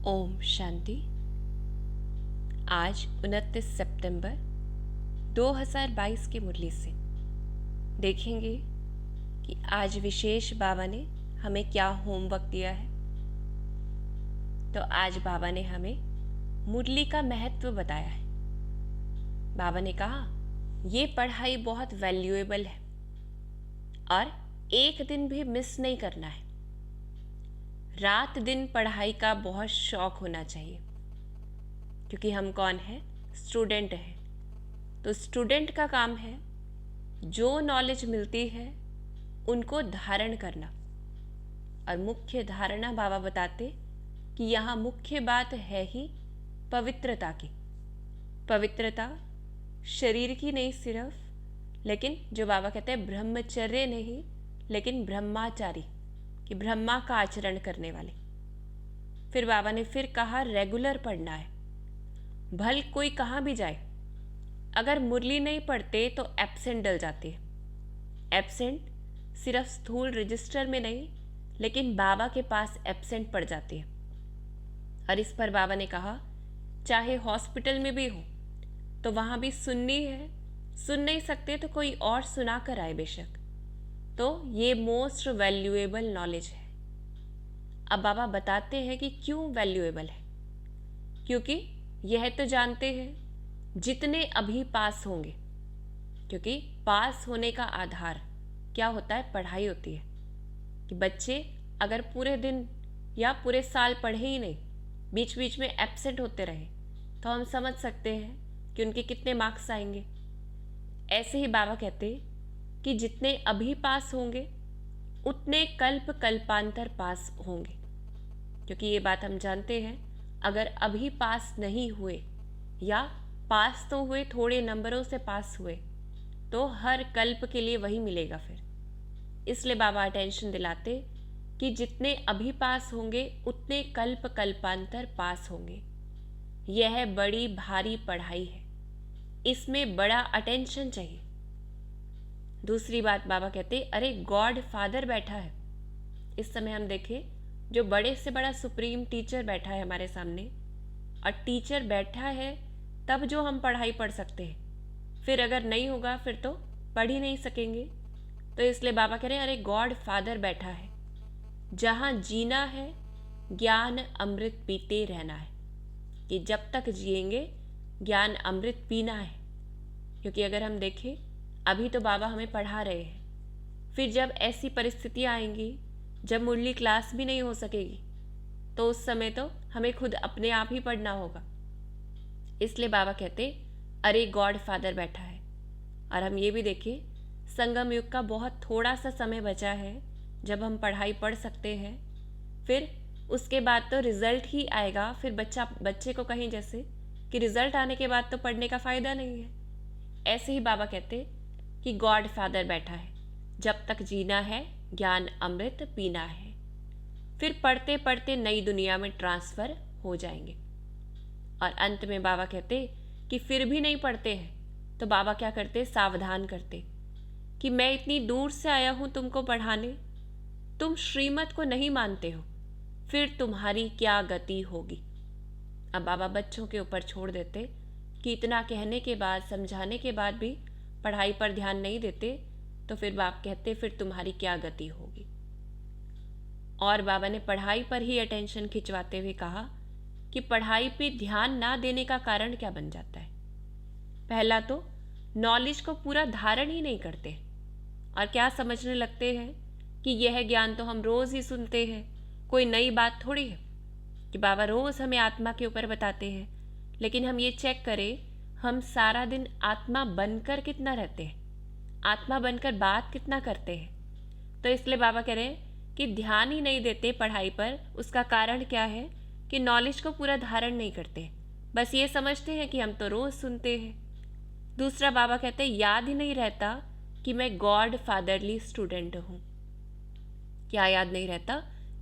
ओम शांति। आज 29 सितंबर 2022 की मुरली से देखेंगे कि आज विशेष बाबा ने हमें क्या होमवर्क दिया है। तो आज बाबा ने हमें मुरली का महत्व बताया है। बाबा ने कहा ये पढ़ाई बहुत वैल्यूएबल है और एक दिन भी मिस नहीं करना है। रात दिन पढ़ाई का बहुत शौक होना चाहिए, क्योंकि हम कौन है? स्टूडेंट है। तो स्टूडेंट का काम है जो नॉलेज मिलती है उनको धारण करना। और मुख्य धारणा बाबा बताते कि यहाँ मुख्य बात है ही पवित्रता की। पवित्रता शरीर की नहीं सिर्फ, लेकिन जो बाबा कहते हैं ब्रह्मचर्य नहीं, लेकिन ब्रह्माचारी, कि ब्रह्मा का आचरण करने वाले। फिर बाबा ने फिर कहा रेगुलर पढ़ना है। भल कोई कहाँ भी जाए, अगर मुरली नहीं पढ़ते तो एब्सेंट डल जाती है। एब्सेंट सिर्फ स्थूल रजिस्टर में नहीं, लेकिन बाबा के पास एब्सेंट पड़ जाती है। और इस पर बाबा ने कहा चाहे हॉस्पिटल में भी हो तो वहाँ भी सुननी है। सुन नहीं सकते तो कोई और सुना कर आए बेशक। तो ये मोस्ट वैल्यूएबल नॉलेज है। अब बाबा बताते हैं कि क्यों वैल्यूएबल है। क्योंकि यह तो जानते हैं जितने अभी पास होंगे, क्योंकि पास होने का आधार क्या होता है? पढ़ाई होती है। कि बच्चे अगर पूरे दिन या पूरे साल पढ़े ही नहीं, बीच बीच में एब्सेंट होते रहे, तो हम समझ सकते हैं कि उनके कितने मार्क्स आएंगे। ऐसे ही बाबा कहते कि जितने अभी पास होंगे उतने कल्प कल्पांतर पास होंगे। क्योंकि ये बात हम जानते हैं, अगर अभी पास नहीं हुए या पास तो हुए, थोड़े नंबरों से पास हुए, तो हर कल्प के लिए वही मिलेगा फिर। इसलिए बाबा अटेंशन दिलाते कि जितने अभी पास होंगे उतने कल्प कल्पांतर पास होंगे। यह बड़ी भारी पढ़ाई है, इसमें बड़ा अटेंशन चाहिए। दूसरी बात बाबा कहते अरे गॉड फादर बैठा है। इस समय हम देखें जो बड़े से बड़ा सुप्रीम टीचर बैठा है हमारे सामने, और टीचर बैठा है तब जो हम पढ़ाई पढ़ सकते हैं। फिर अगर नहीं होगा फिर तो पढ़ ही नहीं सकेंगे। तो इसलिए बाबा कह रहे हैं अरे गॉड फादर बैठा है। जहाँ जीना है ज्ञान अमृत पीते रहना है, कि जब तक जिएंगे ज्ञान अमृत पीना है। क्योंकि अगर हम देखें अभी तो बाबा हमें पढ़ा रहे हैं, फिर जब ऐसी परिस्थितियाँ आएंगी जब मुरली क्लास भी नहीं हो सकेगी, तो उस समय तो हमें खुद अपने आप ही पढ़ना होगा। इसलिए बाबा कहते अरे गॉड फादर बैठा है। और हम ये भी देखें संगम युग का बहुत थोड़ा सा समय बचा है जब हम पढ़ाई पढ़ सकते हैं। फिर उसके बाद तो रिजल्ट ही आएगा। फिर बच्चे को कहें जैसे कि रिजल्ट आने के बाद तो पढ़ने का फायदा नहीं है। ऐसे ही बाबा कहते कि गॉड फादर बैठा है, जब तक जीना है ज्ञान अमृत पीना है। फिर पढ़ते पढ़ते नई दुनिया में ट्रांसफर हो जाएंगे। और अंत में बाबा कहते कि फिर भी नहीं पढ़ते हैं, तो बाबा क्या करते? सावधान करते कि मैं इतनी दूर से आया हूं तुमको पढ़ाने, तुम श्रीमत को नहीं मानते हो, फिर तुम्हारी क्या गति होगी। अब बाबा बच्चों के ऊपर छोड़ देते कि इतना कहने के बाद, समझाने के बाद भी पढ़ाई पर ध्यान नहीं देते, तो फिर बाप कहते फिर तुम्हारी क्या गति होगी। और बाबा ने पढ़ाई पर ही अटेंशन खिंचवाते हुए कहा कि पढ़ाई पे ध्यान ना देने का कारण क्या बन जाता है। पहला तो नॉलेज को पूरा धारण ही नहीं करते और क्या समझने लगते हैं कि यह ज्ञान तो हम रोज ही सुनते हैं, कोई नई बात थोड़ी है। कि बाबा रोज हमें आत्मा के ऊपर बताते हैं, लेकिन हम ये चेक करें हम सारा दिन आत्मा बनकर कितना रहते हैं, आत्मा बनकर बात कितना करते हैं। तो इसलिए बाबा कह रहे हैं कि ध्यान ही नहीं देते पढ़ाई पर। उसका कारण क्या है? कि नॉलेज को पूरा धारण नहीं करते, बस ये समझते हैं कि हम तो रोज सुनते हैं। दूसरा बाबा कहते हैं याद ही नहीं रहता कि मैं गॉड फादरली स्टूडेंट हूँ। क्या याद नहीं रहता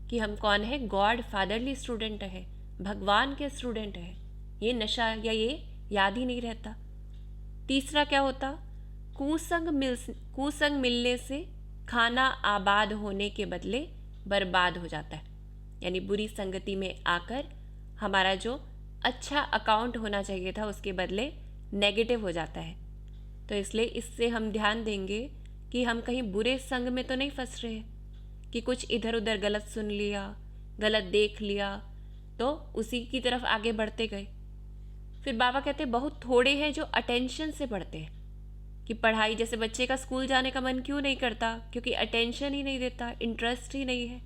कि हम कौन है? गॉड फादरली स्टूडेंट है, भगवान के स्टूडेंट है। ये नशा या ये याद ही नहीं रहता। तीसरा क्या होता? कुसंग मिलने से खाना आबाद होने के बदले बर्बाद हो जाता है। यानी बुरी संगति में आकर हमारा जो अच्छा अकाउंट होना चाहिए था उसके बदले नेगेटिव हो जाता है। तो इसलिए इससे हम ध्यान देंगे कि हम कहीं बुरे संग में तो नहीं फंस रहे हैं कि कुछ इधर उधर गलत सुन लिया, गलत देख लिया, तो उसी की तरफ आगे बढ़ते गए। फिर बाबा कहते बहुत थोड़े हैं जो अटेंशन से पढ़ते हैं, कि पढ़ाई जैसे बच्चे का स्कूल जाने का मन क्यों नहीं करता, क्योंकि अटेंशन ही नहीं देता, इंटरेस्ट ही नहीं है।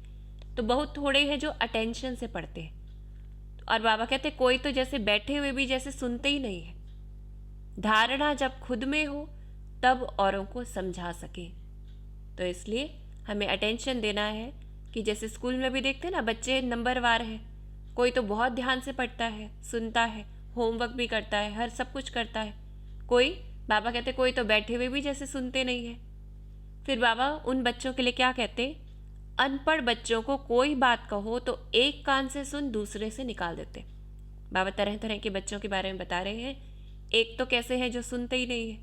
तो बहुत थोड़े हैं जो अटेंशन से पढ़ते हैं। और बाबा कहते कोई तो जैसे बैठे हुए भी जैसे सुनते ही नहीं है। धारणा जब खुद में हो तब औरों को समझा सके। तो इसलिए हमें अटेंशन देना है कि जैसे स्कूल में भी देखते हैं ना, बच्चे नंबरवार हैं। कोई तो बहुत ध्यान से पढ़ता है, सुनता है, होमवर्क भी करता है, हर सब कुछ करता है। कोई, बाबा कहते कोई तो बैठे हुए भी जैसे सुनते नहीं है। फिर बाबा उन बच्चों के लिए क्या कहते, अनपढ़ बच्चों को कोई बात कहो तो एक कान से सुन दूसरे से निकाल देते। बाबा तरह तरह के बच्चों के बारे में बता रहे हैं। एक तो कैसे हैं जो सुनते ही नहीं है,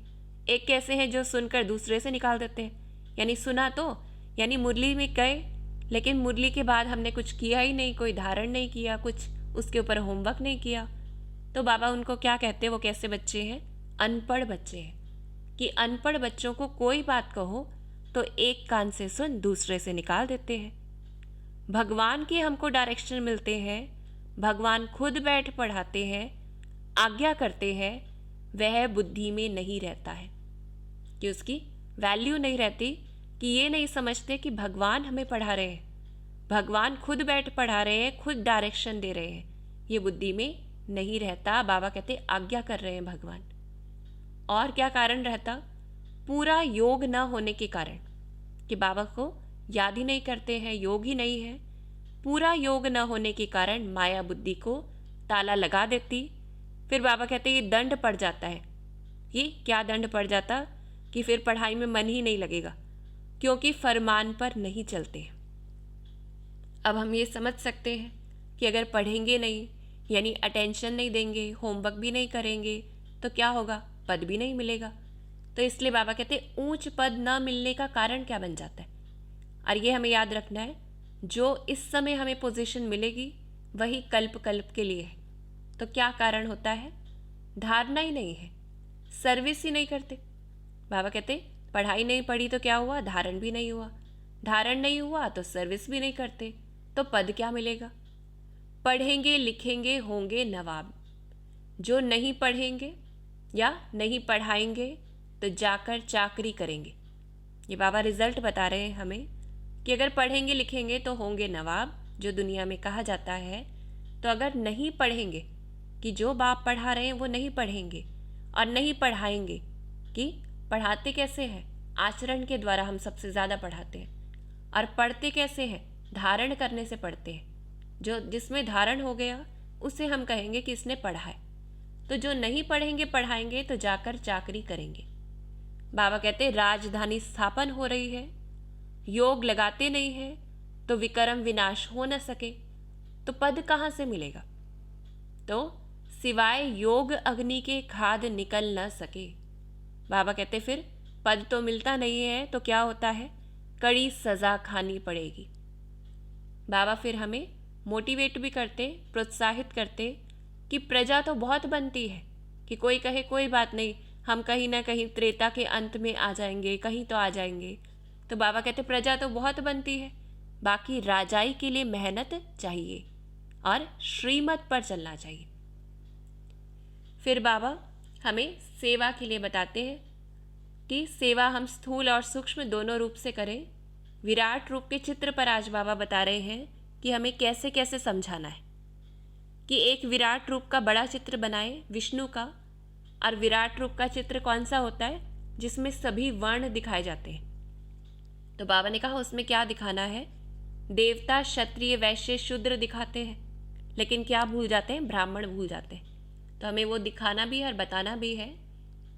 एक कैसे हैं जो सुनकर दूसरे से निकाल देते हैं। यानी सुना तो, यानी मुरली में गए, लेकिन मुरली के बाद हमने कुछ किया ही नहीं, कोई धारण नहीं किया, कुछ उसके ऊपर होमवर्क नहीं किया। तो बाबा उनको क्या कहते, वो कैसे बच्चे हैं, अनपढ़ बच्चे हैं। कि अनपढ़ बच्चों को कोई बात कहो तो एक कान से सुन दूसरे से निकाल देते हैं। भगवान के हमको डायरेक्शन मिलते हैं, भगवान खुद बैठ पढ़ाते हैं, आज्ञा करते हैं, वह बुद्धि में नहीं रहता है, कि उसकी वैल्यू नहीं रहती, कि ये नहीं समझते कि भगवान हमें पढ़ा रहे हैं, भगवान खुद बैठ पढ़ा रहे हैं, खुद डायरेक्शन दे रहे हैं, ये बुद्धि में नहीं रहता। बाबा कहते आज्ञा कर रहे हैं भगवान। और क्या कारण रहता, पूरा योग न होने के कारण, कि बाबा को याद ही नहीं करते हैं, योग ही नहीं है। पूरा योग न होने के कारण माया बुद्धि को ताला लगा देती। फिर बाबा कहते ये दंड पड़ जाता है। ये क्या दंड पड़ जाता, कि फिर पढ़ाई में मन ही नहीं लगेगा, क्योंकि फरमान पर नहीं चलते। अब हम ये समझ सकते हैं कि अगर पढ़ेंगे नहीं, यानी अटेंशन नहीं देंगे, होमवर्क भी नहीं करेंगे, तो क्या होगा, पद भी नहीं मिलेगा। तो इसलिए बाबा कहते ऊंच पद न मिलने का कारण क्या बन जाता है। और ये हमें याद रखना है, जो इस समय हमें पोजीशन मिलेगी वही कल्प कल्प के लिए है। तो क्या कारण होता है, धारणा ही नहीं है, सर्विस ही नहीं करते। बाबा कहते पढ़ाई नहीं पढ़ी तो क्या हुआ, धारण भी नहीं हुआ, धारण नहीं हुआ तो सर्विस भी नहीं करते, तो पद क्या मिलेगा। पढ़ेंगे लिखेंगे होंगे नवाब, जो नहीं पढ़ेंगे या नहीं पढ़ाएंगे तो जाकर चाकरी करेंगे। ये बाबा रिजल्ट बता रहे हैं हमें कि अगर पढ़ेंगे लिखेंगे तो होंगे नवाब, जो दुनिया में कहा जाता है। तो अगर नहीं पढ़ेंगे, कि जो बाप पढ़ा रहे हैं वो नहीं पढ़ेंगे और नहीं पढ़ाएंगे, कि पढ़ाते कैसे हैं, आचरण के द्वारा हम सबसे ज़्यादा पढ़ाते हैं। और पढ़ते कैसे हैं, धारण करने से पढ़ते हैं। जो जिसमें धारण हो गया उसे हम कहेंगे कि इसने पढ़ा है। तो जो नहीं पढ़ेंगे पढ़ाएंगे तो जाकर चाकरी करेंगे। बाबा कहते राजधानी स्थापन हो रही है, योग लगाते नहीं है तो विक्रम विनाश हो न सके, तो पद कहाँ से मिलेगा। तो सिवाय योग अग्नि के खाद निकल न सके। बाबा कहते फिर पद तो मिलता नहीं है तो क्या होता है, कड़ी सजा खानी पड़ेगी। बाबा फिर हमें मोटिवेट भी करते, प्रोत्साहित करते कि प्रजा तो बहुत बनती है, कि कोई कहे कोई बात नहीं, हम कहीं ना कहीं त्रेता के अंत में आ जाएंगे, कहीं तो आ जाएंगे। तो बाबा कहते प्रजा तो बहुत बनती है, बाकी राजाई के लिए मेहनत चाहिए और श्रीमत पर चलना चाहिए। फिर बाबा हमें सेवा के लिए बताते हैं कि सेवा हम स्थूल और सूक्ष्म दोनों रूप से करें। विराट रूप के चित्र पर आज बाबा बता रहे हैं कि हमें कैसे कैसे समझाना है, कि एक विराट रूप का बड़ा चित्र बनाए विष्णु का। और विराट रूप का चित्र कौन सा होता है, जिसमें सभी वर्ण दिखाए जाते हैं। तो बाबा ने कहा उसमें क्या दिखाना है, देवता क्षत्रिय वैश्य शूद्र दिखाते हैं, लेकिन क्या भूल जाते हैं, ब्राह्मण भूल जाते हैं। तो हमें वो दिखाना भी है और बताना भी है।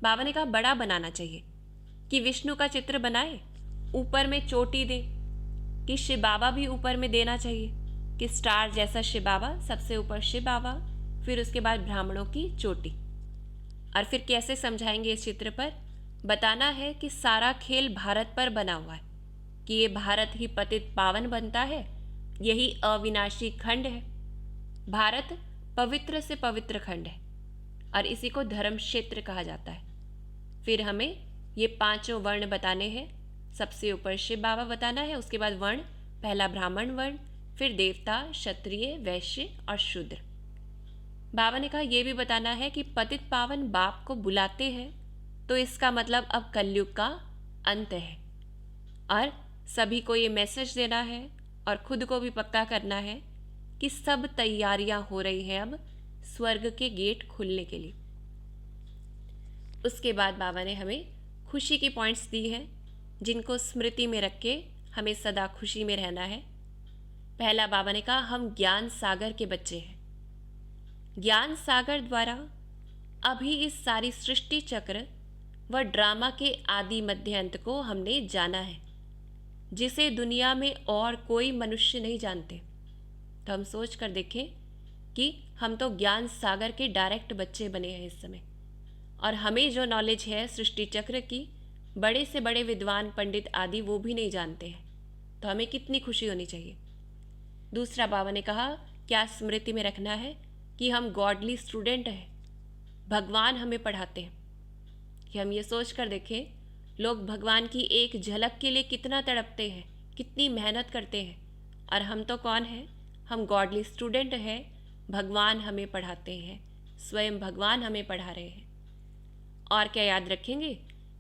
बाबा ने कहा बड़ा बनाना चाहिए, कि विष्णु का चित्र बनाए, ऊपर में चोटी दे, कि शिव बाबा भी ऊपर में देना चाहिए, कि स्टार जैसा शिव बाबा, सबसे ऊपर शिव बाबा, फिर उसके बाद ब्राह्मणों की चोटी। और फिर कैसे समझाएंगे इस चित्र पर, बताना है कि सारा खेल भारत पर बना हुआ है, कि ये भारत ही पतित पावन बनता है, यही अविनाशी खंड है। भारत पवित्र से पवित्र खंड है और इसी को धर्म क्षेत्र कहा जाता है। फिर हमें ये पांचों वर्ण बताने हैं। सबसे ऊपर शिव बाबा बताना है, उसके बाद वर्ण, पहला ब्राह्मण वर्ण, फिर देवता, क्षत्रिय, वैश्य और शूद्र। बाबा ने कहा यह भी बताना है कि पतित पावन बाप को बुलाते हैं तो इसका मतलब अब कलयुग का अंत है और सभी को ये मैसेज देना है और खुद को भी पक्का करना है कि सब तैयारियां हो रही हैं अब स्वर्ग के गेट खुलने के लिए। उसके बाद बाबा ने हमें खुशी की पॉइंट्स दी हैं जिनको स्मृति में रख के हमें सदा खुशी में रहना है। पहला बाबा ने कहा हम ज्ञान सागर के बच्चे हैं। ज्ञान सागर द्वारा अभी इस सारी सृष्टि चक्र व ड्रामा के आदि मध्य अंत को हमने जाना है जिसे दुनिया में और कोई मनुष्य नहीं जानते। तो हम सोच कर देखें कि हम तो ज्ञान सागर के डायरेक्ट बच्चे बने हैं इस समय और हमें जो नॉलेज है सृष्टि चक्र की बड़े से बड़े विद्वान पंडित आदि वो भी नहीं जानते हैं। तो हमें कितनी खुशी होनी चाहिए। दूसरा बाबा ने कहा क्या स्मृति में रखना है कि हम गॉडली स्टूडेंट हैं, भगवान हमें पढ़ाते हैं। कि हम ये सोच कर देखें लोग भगवान की एक झलक के लिए कितना तड़पते हैं, कितनी मेहनत करते हैं और हम तो कौन हैं, हम गॉडली स्टूडेंट हैं, भगवान हमें पढ़ाते हैं, स्वयं भगवान हमें पढ़ा रहे हैं। और क्या याद रखेंगे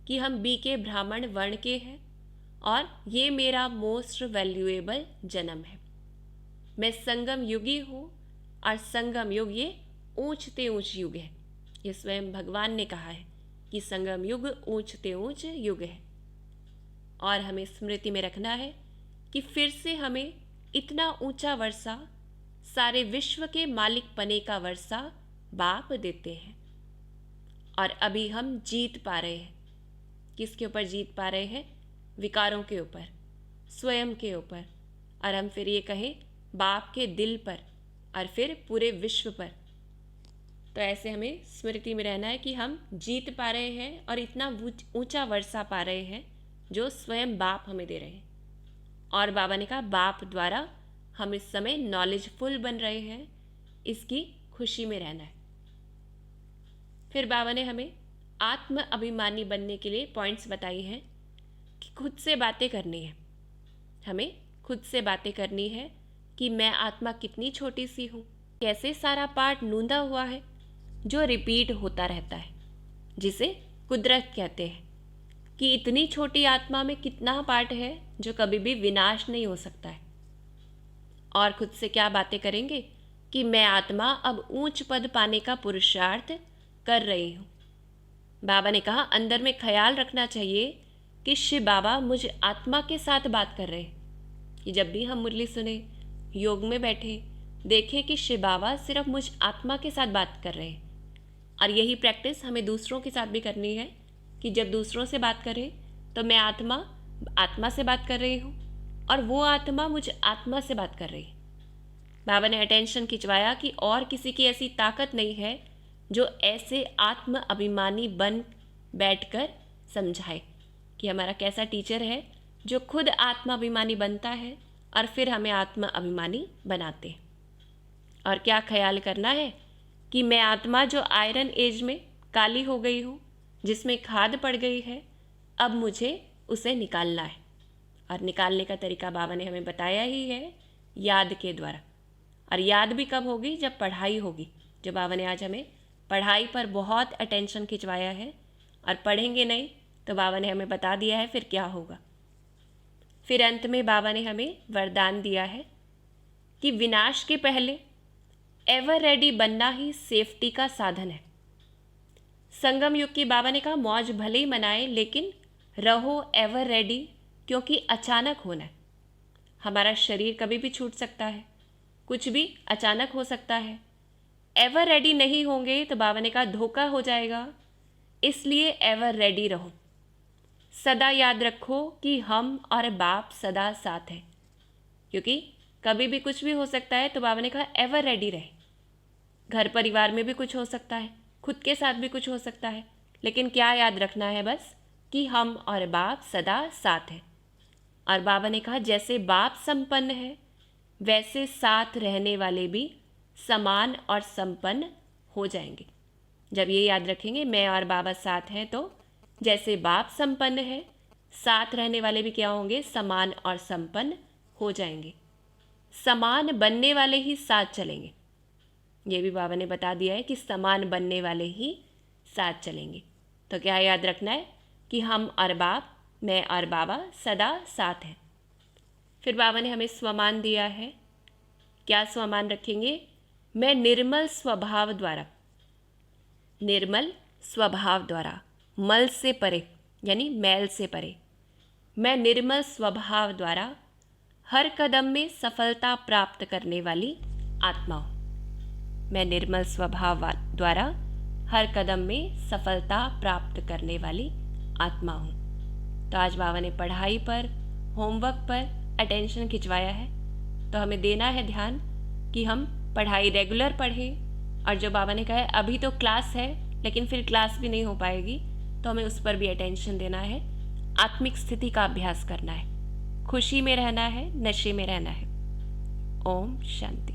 कि हम बी के ब्राह्मण वर्ण के हैं और ये मेरा मोस्ट वैल्यूएबल जन्म है। मैं संगम युगी हूँ और संगम युग ये ऊंचते ऊंच युग है। ये स्वयं भगवान ने कहा है कि संगम युग ऊंचते ऊंच युग है। और हमें स्मृति में रखना है कि फिर से हमें इतना ऊंचा वर्षा सारे विश्व के मालिक पने का वर्षा बाप देते हैं और अभी हम जीत पा रहे हैं। किसके ऊपर जीत पा रहे हैं? विकारों के ऊपर, स्वयं के ऊपर। और हम फिर ये कहें बाप के दिल पर और फिर पूरे विश्व पर। तो ऐसे हमें स्मृति में रहना है कि हम जीत पा रहे हैं और इतना ऊंचा वर्षा पा रहे हैं जो स्वयं बाप हमें दे रहे हैं। और बाबा ने कहा बाप द्वारा हम इस समय नॉलेजफुल बन रहे हैं, इसकी खुशी में रहना है। फिर बाबा ने हमें आत्म अभिमानी बनने के लिए पॉइंट्स बताई हैं कि खुद से बातें करनी है। हमें खुद से बातें करनी है कि मैं आत्मा कितनी छोटी सी हूँ, कैसे सारा पार्ट नूंदा हुआ है जो रिपीट होता रहता है, जिसे कुदरत कहते हैं कि इतनी छोटी आत्मा में कितना पार्ट है जो कभी भी विनाश नहीं हो सकता है। और खुद से क्या बातें करेंगे कि मैं आत्मा अब ऊंच पद पाने का पुरुषार्थ कर रही हूँ। बाबा ने कहा अंदर में ख्याल रखना चाहिए कि शिव बाबा मुझ आत्मा के साथ बात कर रहे हैं। कि जब भी हम मुरली सुने, योग में बैठे, देखें कि शिव बाबा सिर्फ मुझ आत्मा के साथ बात कर रहे हैं। और यही प्रैक्टिस हमें दूसरों के साथ भी करनी है कि जब दूसरों से बात करें तो मैं आत्मा से बात कर रही हूँ और वो आत्मा मुझ आत्मा से बात कर रही है। बाबा ने अटेंशन खिंचवाया कि और किसी की ऐसी ताकत नहीं है जो ऐसे आत्म अभिमानी बन बैठकर समझाए कि हमारा कैसा टीचर है जो खुद आत्म अभिमानी बनता है और फिर हमें आत्म अभिमानी बनाते हैं। और क्या ख्याल करना है कि मैं आत्मा जो आयरन एज में काली हो गई हूँ, जिसमें खाद पड़ गई है, अब मुझे उसे निकालना है। और निकालने का तरीका बाबा ने हमें बताया ही है, याद के द्वारा। और याद भी कब होगी? जब पढ़ाई होगी। जो बाबा ने आज हमें पढ़ाई पर बहुत अटेंशन खिंचवाया है और पढ़ेंगे नहीं तो बाबा ने हमें बता दिया है फिर क्या होगा। फिर अंत में बाबा ने हमें वरदान दिया है कि विनाश के पहले एवर रेडी बनना ही सेफ्टी का साधन है। संगम युग की बाबा ने कहा मौज भले ही मनाए लेकिन रहो एवर रेडी, क्योंकि अचानक होना है। हमारा शरीर कभी भी छूट सकता है, कुछ भी अचानक हो सकता है। एवर रेडी नहीं होंगे तो बाबा ने कहा धोखा हो जाएगा, इसलिए एवर रेडी रहो। सदा याद रखो कि हम और बाप सदा साथ हैं, क्योंकि कभी भी कुछ भी हो सकता है। तो बाबा ने कहा एवर रेडी रहे। घर परिवार में भी कुछ हो सकता है, खुद के साथ भी कुछ हो सकता है, लेकिन क्या याद रखना है बस कि हम और बाप सदा साथ हैं। और बाबा ने कहा जैसे बाप संपन्न है वैसे साथ रहने वाले भी समान और संपन्न हो जाएंगे। जब ये याद रखेंगे मैं और बाबा साथ हैं, तो जैसे बाप संपन्न है, साथ रहने वाले भी क्या होंगे, समान और संपन्न हो जाएंगे। समान बनने वाले ही साथ चलेंगे, ये भी बाबा ने बता दिया है कि समान बनने वाले ही साथ चलेंगे। तो क्या याद रखना है कि हम और बाप, मैं और बाबा सदा साथ हैं। फिर बाबा ने हमें स्वमान दिया है। क्या स्वमान रखेंगे? मैं निर्मल स्वभाव द्वारा, निर्मल स्वभाव द्वारा, मल से परे यानी मैल से परे, मैं निर्मल स्वभाव द्वारा हर कदम में सफलता प्राप्त करने वाली आत्मा हूँ। मैं निर्मल स्वभाव द्वारा हर कदम में सफलता प्राप्त करने वाली आत्मा हूँ। तो आज बाबा ने पढ़ाई पर, होमवर्क पर अटेंशन खिंचवाया है, तो हमें देना है ध्यान कि हम पढ़ाई रेगुलर पढ़ें। और जो बाबा ने कहा है अभी तो क्लास है लेकिन फिर क्लास भी नहीं हो पाएगी, तो हमें उस पर भी अटेंशन देना है। आत्मिक स्थिति का अभ्यास करना है, खुशी में रहना है, नशे में रहना है। ओम शांति।